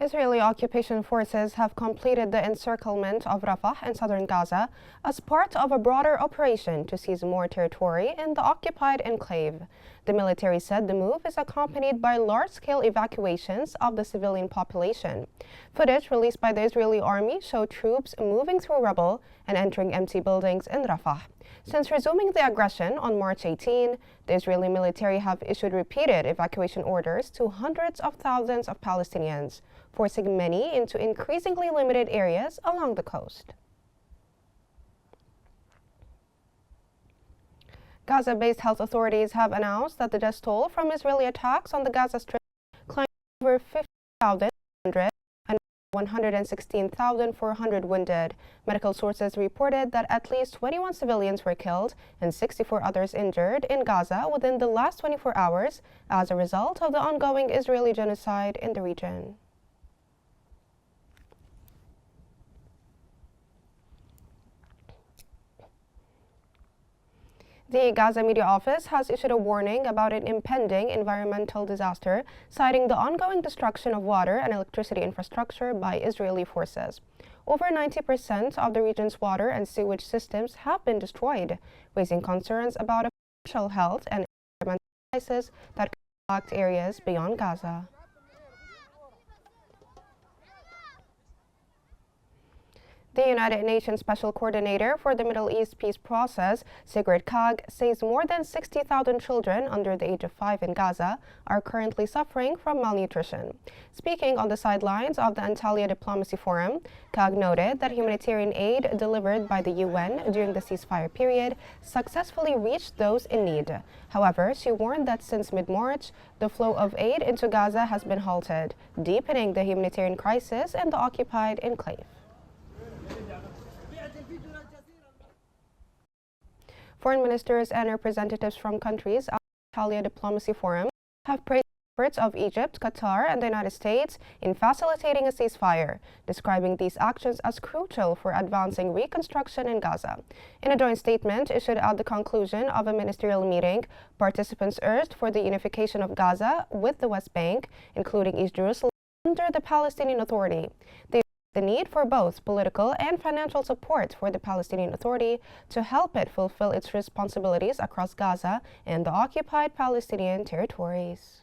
Israeli occupation forces have completed the encirclement of Rafah in southern Gaza as part of a broader operation to seize more territory in the occupied enclave. The military said the move is accompanied by large-scale evacuations of the civilian population. Footage released by the Israeli army showed troops moving through rubble and entering empty buildings in Rafah. Since resuming the aggression on March 18, the Israeli military have issued repeated evacuation orders to hundreds of thousands of Palestinians, forcing many into increasingly limited areas along the coast. Gaza-based health authorities have announced that the death toll from Israeli attacks on the Gaza Strip climbed over 50,000 and 116,400 wounded. Medical sources reported that at least 21 civilians were killed and 64 others injured in Gaza within the last 24 hours as a result of the ongoing Israeli genocide in the region. The Gaza Media Office has issued a warning about an impending environmental disaster, citing the ongoing destruction of water and electricity infrastructure by Israeli forces. Over 90% of the region's water and sewage systems have been destroyed, raising concerns about a potential health and environmental crisis that could impact areas beyond Gaza. The United Nations Special Coordinator for the Middle East Peace Process, Sigrid Kaag, says more than 60,000 children under the age of 5 in Gaza are currently suffering from malnutrition. Speaking on the sidelines of the Antalya Diplomacy Forum, Kaag noted that humanitarian aid delivered by the UN during the ceasefire period successfully reached those in need. However, she warned that since mid-March, the flow of aid into Gaza has been halted, deepening the humanitarian crisis in the occupied enclave. Foreign ministers and representatives from countries at the Antalya Diplomacy Forum have praised the efforts of Egypt, Qatar, and the United States in facilitating a ceasefire, describing these actions as crucial for advancing reconstruction in Gaza. In a joint statement issued at the conclusion of a ministerial meeting, participants urged for the unification of Gaza with the West Bank, including East Jerusalem, under the Palestinian Authority. The need for both political and financial support for the Palestinian Authority to help it fulfill its responsibilities across Gaza and the occupied Palestinian territories.